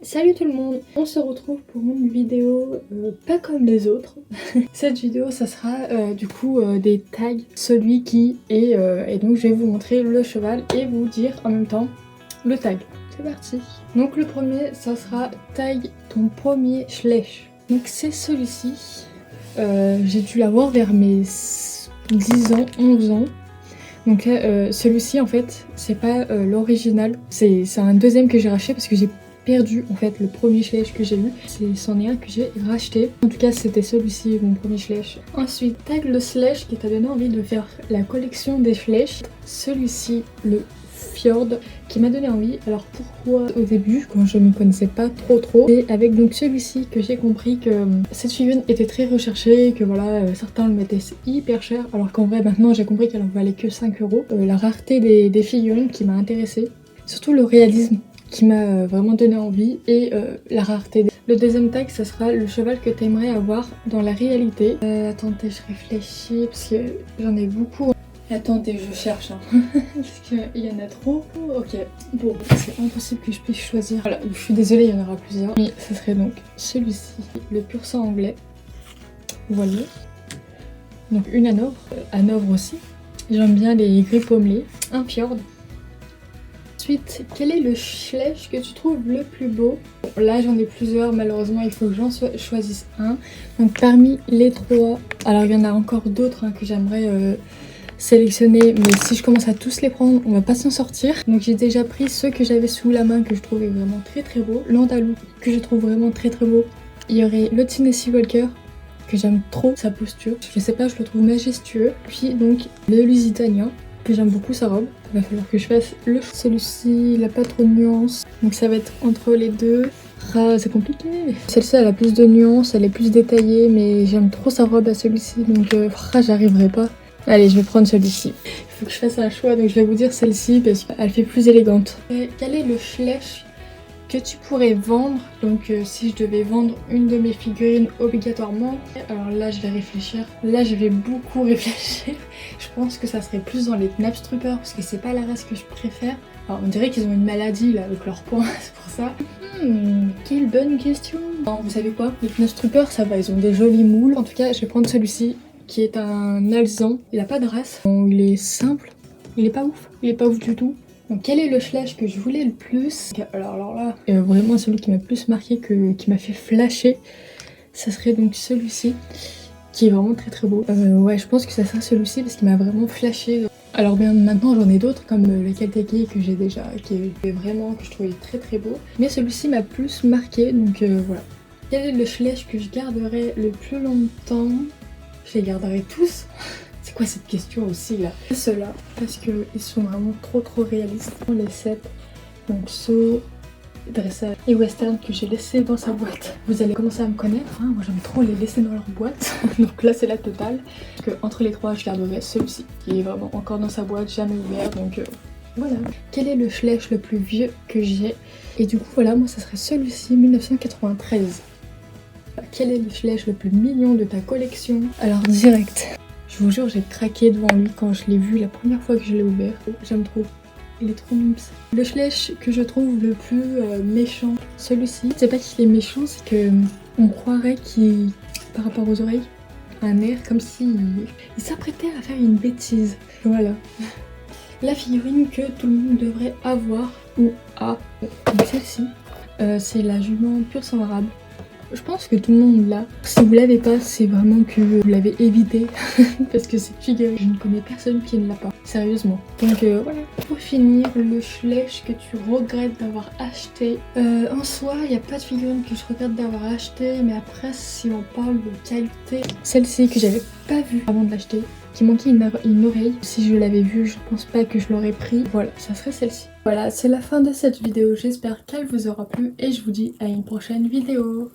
Salut tout le monde, on se retrouve pour une vidéo pas comme les autres. Cette vidéo ça sera du coup des tags, celui qui est et donc je vais vous montrer le cheval et vous dire en même temps le tag. C'est parti. Donc le premier ça sera tag ton premier Schleich. Donc c'est celui-ci. J'ai dû l'avoir vers mes 10 ans, 11 ans. Donc celui-ci en fait c'est pas l'original, c'est un deuxième que j'ai racheté parce que j'ai perdu en fait le premier Schleich que j'ai eu. C'en est un que j'ai racheté. En tout cas c'était celui-ci mon premier Schleich. Ensuite tag le Schleich qui t'a donné envie de faire la collection des Schleich. Celui-ci le Fjord qui m'a donné envie. Alors pourquoi au début quand je m'y connaissais pas trop, et avec donc celui-ci que j'ai compris que cette figurine était très recherchée, que voilà certains le mettaient hyper cher, alors qu'en vrai maintenant j'ai compris qu'elle en valait que 5 €. La rareté des figurines qui m'a intéressée, surtout le réalisme qui m'a vraiment donné envie et la rareté. Le deuxième tag ça sera le cheval que tu aimerais avoir dans la réalité. Attendez, je réfléchis parce que j'en ai beaucoup. Attendez, je cherche parce qu'il y en a trop. Ok, bon, c'est impossible que je puisse choisir. Voilà, je suis désolée, il y en aura plusieurs. Mais ce serait donc celui-ci, le pur sang anglais. Voilà. Donc une Hanovre aussi. J'aime bien les gris pommelés. Un Fjord. Ensuite, quel est le Schleich que tu trouves le plus beau? Bon, là j'en ai plusieurs, malheureusement il faut que j'en choisisse un. Donc parmi les trois, alors il y en a encore d'autres que j'aimerais sélectionner, mais si je commence à tous les prendre on va pas s'en sortir. Donc j'ai déjà pris ceux que j'avais sous la main que je trouvais vraiment très beau. L'Andalou que je trouve vraiment très beau. Il y aurait le Tennessee Walker que j'aime trop sa posture, je sais pas, je le trouve majestueux. Puis donc le Lusitanien que j'aime beaucoup sa robe. Il va falloir que je fasse le choix. Celui-ci il a pas trop de nuances, donc ça va être entre les deux. Ah, c'est compliqué. Celle-ci elle a plus de nuances, elle est plus détaillée, mais j'aime trop sa robe à celui-ci, donc j'arriverai pas. Allez, je vais prendre celui-ci. Il faut que je fasse un choix, donc je vais vous dire celle-ci parce qu'elle fait plus élégante. Et quel est le Schleich que tu pourrais vendre? Donc si je devais vendre une de mes figurines obligatoirement, alors là je vais réfléchir. Là je vais beaucoup réfléchir. Je pense que ça serait plus dans les Knabstruper parce que c'est pas la race que je préfère. Alors on dirait qu'ils ont une maladie là avec leurs poings, c'est pour ça. Quelle bonne question. Non, vous savez quoi? Les Knabstruper ça va, ils ont des jolis moules. En tout cas je vais prendre celui-ci qui est un alezan. Il a pas de race, bon, il est simple, il est pas ouf du tout. Donc quel est le Schleich que je voulais le plus? Alors là, vraiment celui qui m'a plus marqué, qui m'a fait flasher, ça serait donc celui-ci, qui est vraiment très beau. Ouais, je pense que ça serait celui-ci parce qu'il m'a vraiment flashé. Alors bien maintenant j'en ai d'autres comme le Kalteki que j'ai déjà, qui est vraiment, que je trouvais très beau. Mais celui-ci m'a plus marqué, donc voilà. Quel est le Schleich que je garderai le plus longtemps? Je les garderai tous. C'est quoi cette question aussi là? Ceux-là, parce qu'ils sont vraiment trop réalistes. Les 7, donc saut, dressage et western que j'ai laissé dans sa boîte. Vous allez commencer à me connaître, moi j'aime trop les laisser dans leur boîte. Donc là c'est la totale. Parce que entre les trois je garderai celui-ci, qui est vraiment encore dans sa boîte, jamais ouvert, donc voilà. Quel est le Schleich le plus vieux que j'ai? Et du coup voilà, moi ça serait celui-ci, 1993. Quel est le Schleich le plus mignon de ta collection? Alors direct, je vous jure j'ai craqué devant lui quand je l'ai vu la première fois que je l'ai ouvert. J'aime trop, il est trop mignon. Le Schleich que je trouve le plus méchant, celui-ci, c'est pas qu'il est méchant, c'est que on croirait qu'il, par rapport aux oreilles, un air comme si il s'apprêtait à faire une bêtise. Voilà. La figurine que tout le monde devrait avoir ou a, celle-ci, c'est la jument pur sang arabe. Je pense que tout le monde l'a. Si vous l'avez pas, c'est vraiment que vous l'avez évité. Parce que cette figurine, je ne connais personne qui ne l'a pas. Sérieusement. Donc voilà. Pour finir, le Schleich que tu regrettes d'avoir acheté. En soi, il n'y a pas de figurine que je regrette d'avoir acheté. Mais après, si on parle de qualité, celle-ci que j'avais pas vue avant de l'acheter, qui manquait une oreille. Si je l'avais vue, je pense pas que je l'aurais pris. Voilà, ça serait celle-ci. Voilà, c'est la fin de cette vidéo. J'espère qu'elle vous aura plu et je vous dis à une prochaine vidéo.